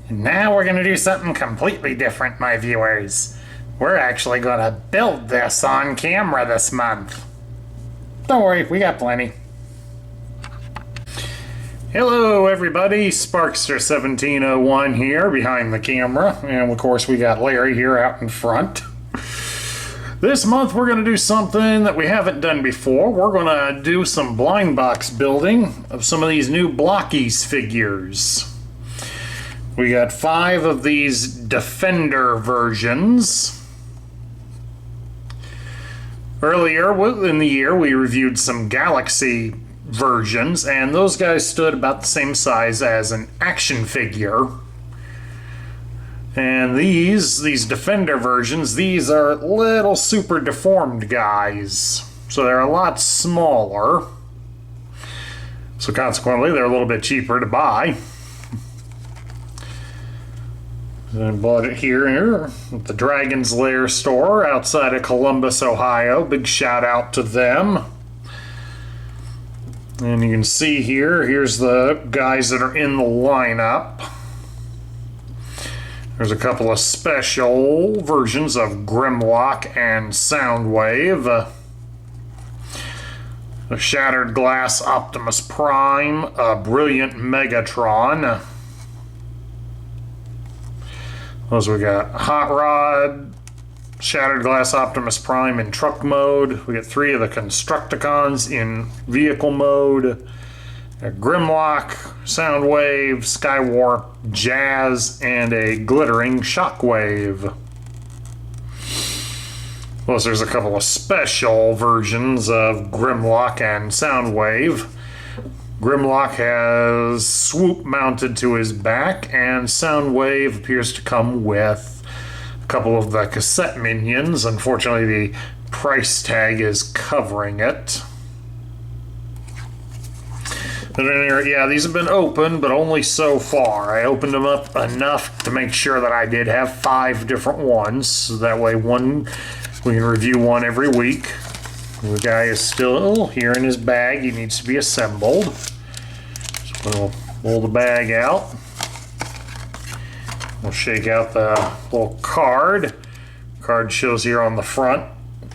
And now we're going to do something completely different, my viewers. We're actually going to build this on camera this month. Don't worry, we got plenty. Hello everybody, Sparkster1701 here behind the camera, and of course we got Larry here out in front. This month we're going to do something that we haven't done before. We're going to do some blind box building of some of these new Blokees figures. We got 5 of these Defender versions. Earlier in the year we reviewed some Galaxy versions, and those guys stood about the same size as an action figure. And these Defender versions, these are little super deformed guys, so they're a lot smaller, so consequently they're a little bit cheaper to buy. I bought it here at the Dragon's Lair store outside of Columbus, Ohio. Big shout out to them. And you can see here's the guys that are in the lineup. There's a couple of special versions of Grimlock and Soundwave. A Shattered Glass Optimus Prime, a Brilliant Megatron. Those we got Hot Rod, Shattered Glass Optimus Prime in truck mode. We got 3 of the Constructicons in vehicle mode. A Grimlock, Soundwave, Skywarp, Jazz, and a Glittering Shockwave. Plus there's a couple of special versions of Grimlock and Soundwave. Grimlock has Swoop mounted to his back, and Soundwave appears to come with a couple of the cassette minions. Unfortunately, the price tag is covering it. But yeah, these have been opened, but only so far. I opened them up enough to make sure that I did have 5 different ones, so that way we can review one every week. The guy is still here in his bag. He needs to be assembled. So we'll pull the bag out. We'll shake out the little card. Card shows here on the front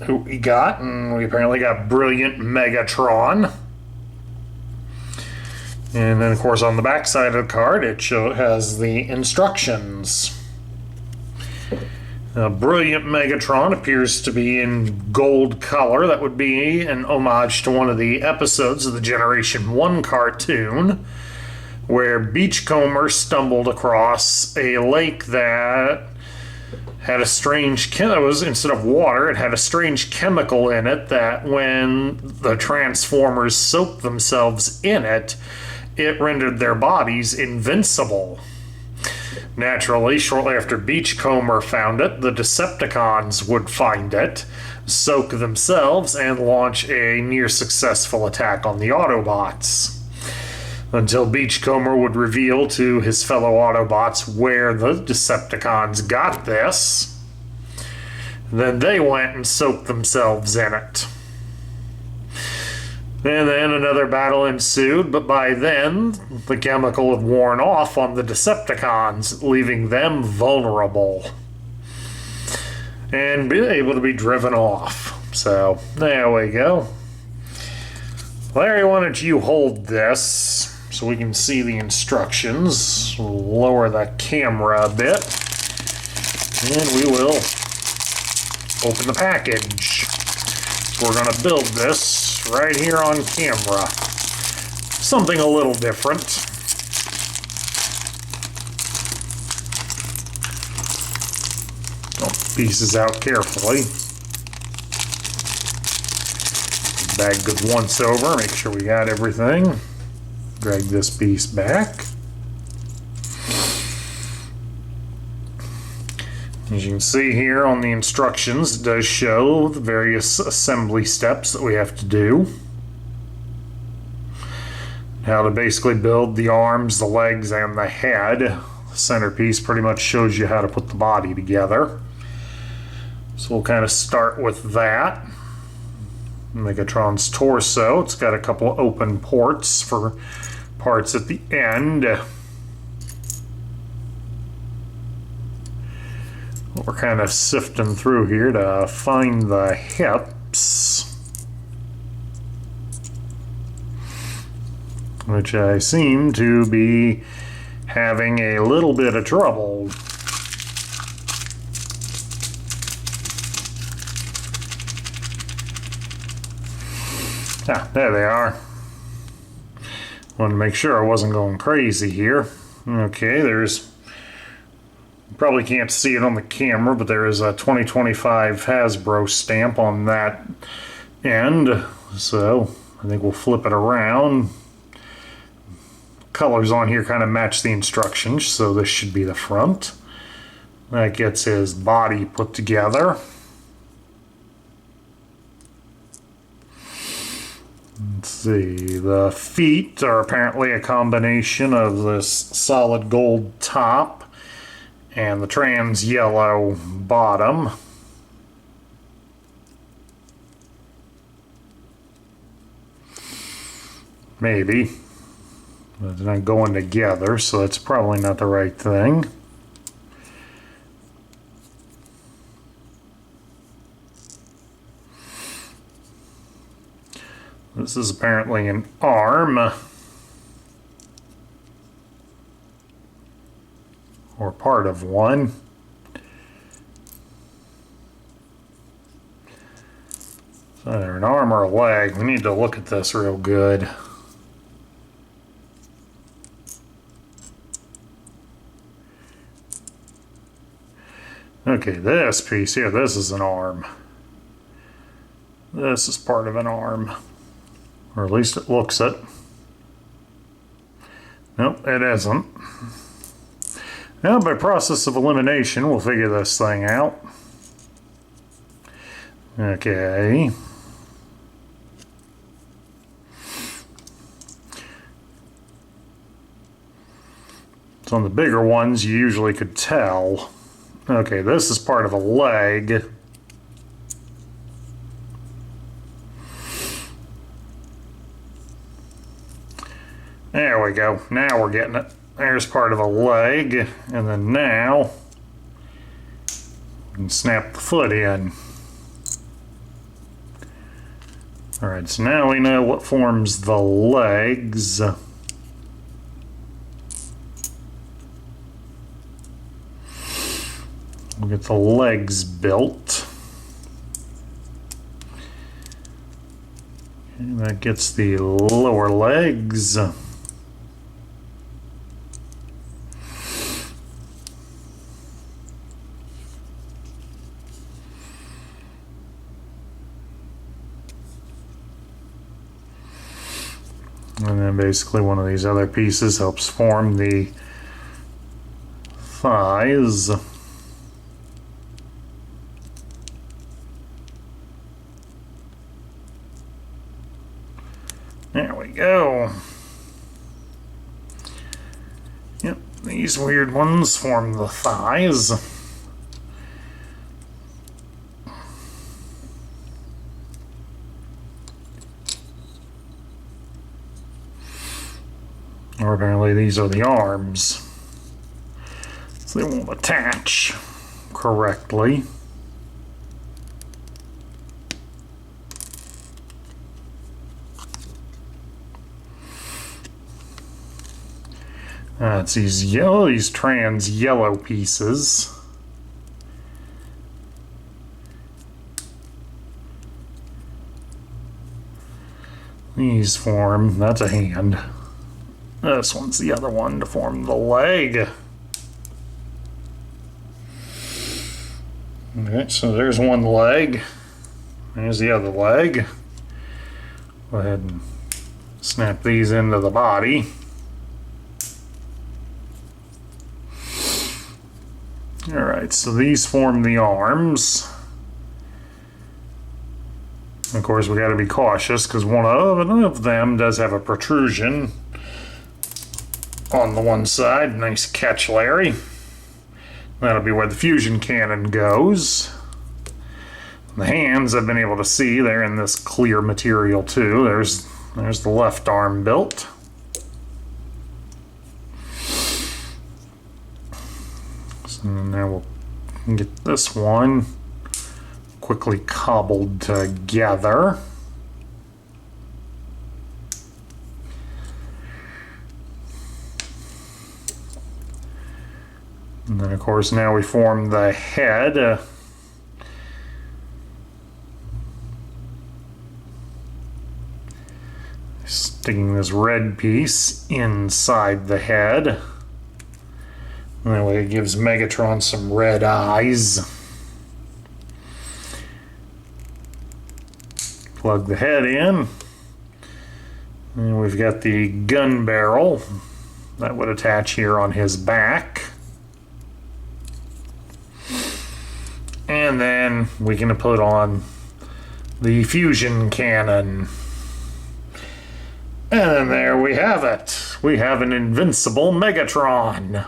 who we got, and we apparently got Brilliant Megatron. And then, of course, on the back side of the card, it has the instructions. Brilliant Megatron appears to be in gold color. That would be an homage to one of the episodes of the Generation 1 cartoon, where Beachcomber stumbled across a lake that had a strange instead of water, it had a strange chemical in it that when the Transformers soaked themselves in it, it rendered their bodies invincible. Naturally, shortly after Beachcomber found it, the Decepticons would find it, soak themselves, and launch a near-successful attack on the Autobots. Until Beachcomber would reveal to his fellow Autobots where the Decepticons got this. Then they went and soaked themselves in it. And then another battle ensued, but by then the chemical had worn off on the Decepticons, leaving them vulnerable and be able to be driven off. So there we go. Larry, why don't you hold this so we can see the instructions? We'll lower the camera a bit, and we will open the package. So we're going to build this right here on camera. Something a little different. Pieces out carefully. Bag goes once over, make sure we got everything. Drag this piece back. As you can see here on the instructions, it does show the various assembly steps that we have to do. How to basically build the arms, the legs, and the head. The centerpiece pretty much shows you how to put the body together. So we'll kind of start with that. Megatron's torso. It's got a couple of open ports for parts at the end. We're kind of sifting through here to find the hips, which I seem to be having a little bit of trouble. Ah, there they are. Wanted to make sure I wasn't going crazy here. Okay, there's, probably can't see it on the camera, but there is a 2025 Hasbro stamp on that end. So I think we'll flip it around. Colors on here kind of match the instructions, so this should be the front. That gets his body put together. Let's see, the feet are apparently a combination of this solid gold top and the trans yellow bottom. Maybe. But they're not going together, so that's probably not the right thing. This is apparently an arm, or part of one. It's either an arm or a leg. We need to look at this real good. Okay, this piece here, this is an arm. This is part of an arm. Or at least it looks it. Nope, it isn't. Now, by process of elimination, we'll figure this thing out. Okay. So on the bigger ones, you usually could tell. Okay, this is part of a leg. There we go. Now we're getting it. There's part of a leg, and then now we can snap the foot in. Alright, so now we know what forms the legs. We'll get the legs built. And that gets the lower legs. And then basically one of these other pieces helps form the thighs. There we go. Yep, these weird ones form the thighs. Or apparently these are the arms. So they won't attach correctly. It's these trans yellow pieces. These form, that's a hand. This one's the other one to form the leg. Okay, so there's one leg. There's the other leg. Go ahead and snap these into the body. Alright, so these form the arms. Of course, we got to be cautious because one of them does have a protrusion on the one side. Nice catch, Larry. That'll be where the fusion cannon goes. The hands I've been able to see, they're in this clear material too. There's the left arm built. So now we'll Get this one quickly cobbled together. And then, of course, now we form the head. Sticking this red piece inside the head. And that way it gives Megatron some red eyes. Plug the head in. And we've got the gun barrel that would attach here on his back. And then we can put on the fusion cannon. And then there we have it. We have an invincible Megatron.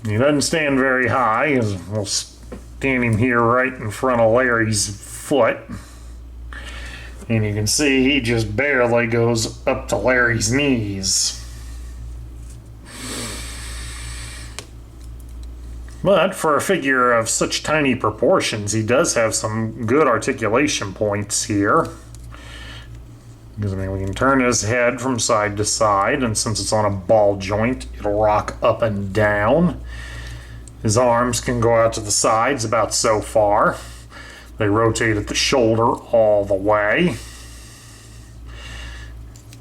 He doesn't stand very high. We'll stand him here right in front of Larry's foot. And you can see he just barely goes up to Larry's knees. But for a figure of such tiny proportions, he does have some good articulation points here. Because, I mean, we can turn his head from side to side, and since it's on a ball joint, it'll rock up and down. His arms can go out to the sides about so far. They rotate at the shoulder all the way.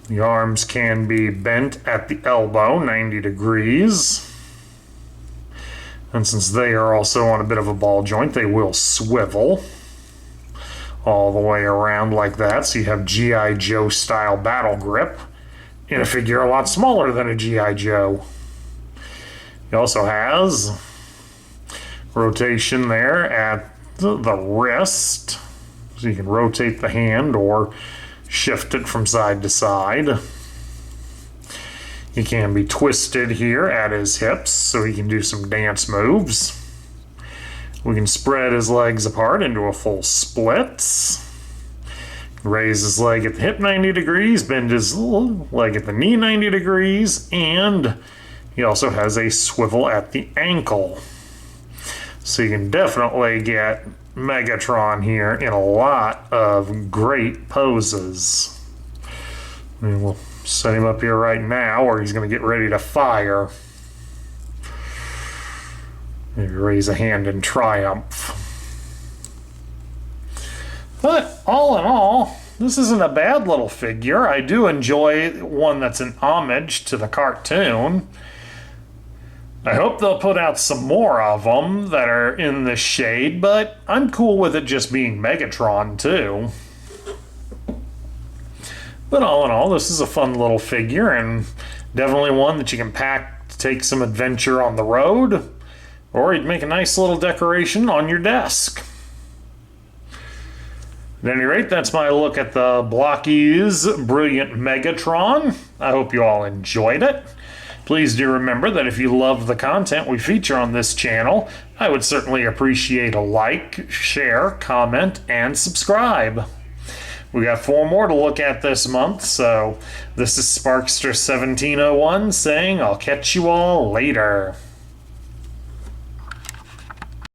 The arms can be bent at the elbow 90 degrees. And since they are also on a bit of a ball joint, they will swivel all the way around like that. So you have G.I. Joe style battle grip in a figure a lot smaller than a G.I. Joe. He also has rotation there at the wrist. So you can rotate the hand or shift it from side to side. He can be twisted here at his hips so he can do some dance moves. We can spread his legs apart into a full split. Raise his leg at the hip 90 degrees, bend his leg at the knee 90 degrees, and he also has a swivel at the ankle. So you can definitely get Megatron here in a lot of great poses. I mean, we'll set him up here right now where he's going to get ready to fire. Maybe raise a hand in triumph. But all in all, this isn't a bad little figure. I do enjoy one that's an homage to the cartoon. I hope they'll put out some more of them that are in this shade, but I'm cool with it just being Megatron too. But all in all, this is a fun little figure and definitely one that you can pack to take some adventure on the road, or you'd make a nice little decoration on your desk. At any rate, that's my look at the Blokees Brilliant Megatron. I hope you all enjoyed it. Please do remember that if you love the content we feature on this channel, I would certainly appreciate a like, share, comment, and subscribe. We got 4 more to look at this month, so this is Sparkster1701 saying I'll catch you all later.